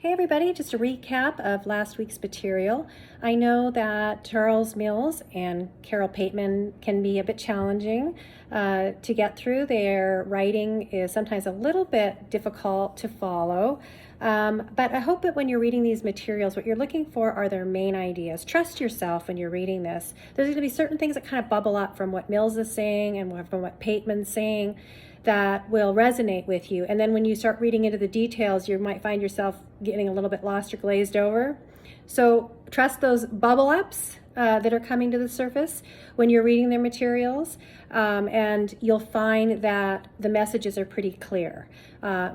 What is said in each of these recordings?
Hey everybody, just a recap of last week's material. I know that Charles Mills and Carol Pateman can be a bit challenging to get through. Their writing is sometimes a little bit difficult to follow. But I hope that when you're reading these materials, what you're looking for are their main ideas. Trust yourself when you're reading this. There's going to be certain things that kind of bubble up from what Mills is saying and from what Pateman's saying that will resonate with you. And then when you start reading into the details, you might find yourself getting a little bit lost or glazed over. So trust those bubble ups that are coming to the surface when you're reading their materials, and you'll find that the messages are pretty clear.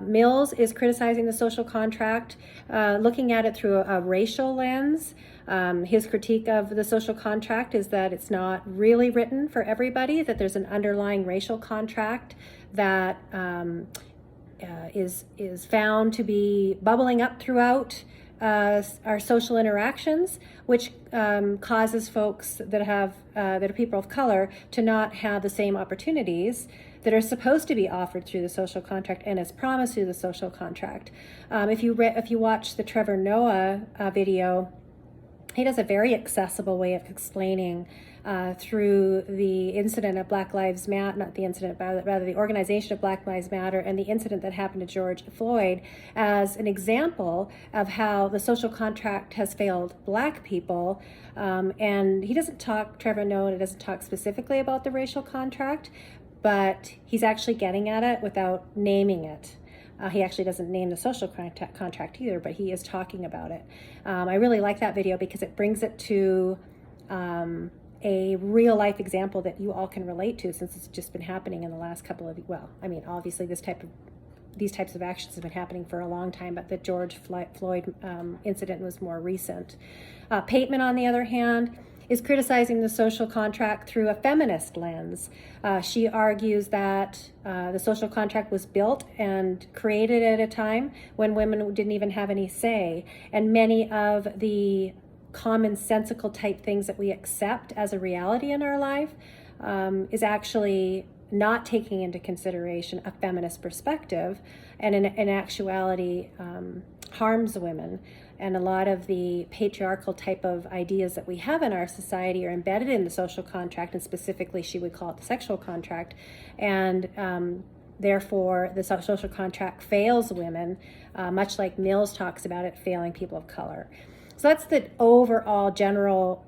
Mills is criticizing the social contract, looking at it through a racial lens. His critique of the social contract is that it's not really written for everybody, that there's an underlying racial contract that is found to be bubbling up throughout our social interactions, which causes folks that are people of color to not have the same opportunities that are supposed to be offered through the social contract and as promised through the social contract. If you watch the Trevor Noah video, he does a very accessible way of explaining through the incident of Black Lives Matter, not the incident, but rather the organization of Black Lives Matter and the incident that happened to George Floyd as an example of how the social contract has failed Black people. And he doesn't talk, Trevor Noah doesn't talk specifically about the racial contract, but he's actually getting at it without naming it. He actually doesn't name the social contract either, but he is talking about it. I really like that video because it brings it to a real life example that you all can relate to, since it's just been happening in the last couple of, well, I mean, obviously these types of actions have been happening for a long time, but the George Floyd incident was more recent. Pateman, on the other hand, is criticizing the social contract through a feminist lens. She argues that the social contract was built and created at a time when women didn't even have any say, and many of the commonsensical type things that we accept as a reality in our life is actually not taking into consideration a feminist perspective, and in actuality harms women. And a lot of the patriarchal type of ideas that we have in our society are embedded in the social contract, and specifically she would call it the sexual contract. And therefore the social contract fails women, much like Mills talks about it failing people of color. So that's the overall general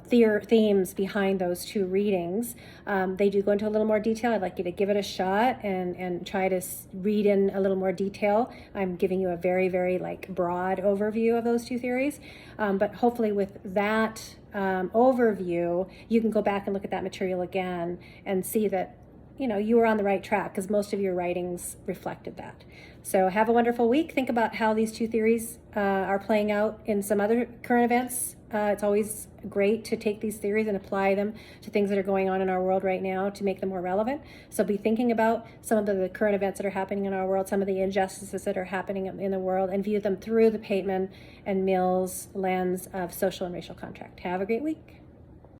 themes behind those two readings. They do go into a little more detail. I'd like you to give it a shot and try to read in a little more detail. I'm giving you a very, very broad overview of those two theories. But hopefully with that overview, you can go back and look at that material again and see that you were on the right track, because most of your writings reflected that. So have a wonderful week. Think about how these two theories are playing out in some other current events. It's always great to take these theories and apply them to things that are going on in our world right now to make them more relevant. So be thinking about some of the current events that are happening in our world, some of the injustices that are happening in the world, and view them through the Pateman and Mills lens of social and racial contract. Have a great week.